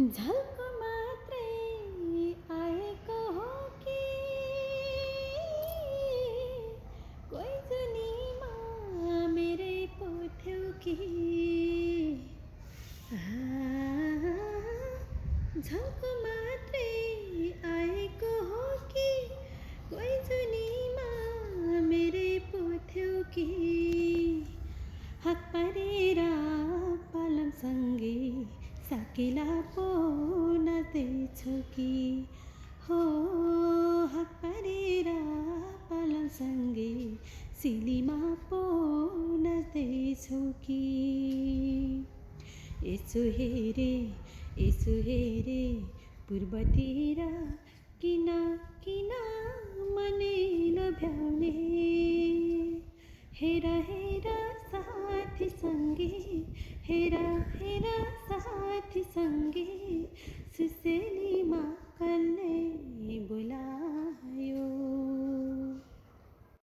झल्को मात्रै आएको हो कि कोही जुनीमा मेरै पो थियो कि झल्को मात्रै आएको हो कि कोही जुनीमा मेरै पो थियो कि हात पारेर पालमसँगै साकेला पो नाच्दैछौ कि हो हात पारेर पालमसँगै सिलीमा पो नाच्दैछौ कि यसो हेरे पूर्वतिर किन किन मनै लोभ्याउने हेर साथी सँगै हेर साथी सँगै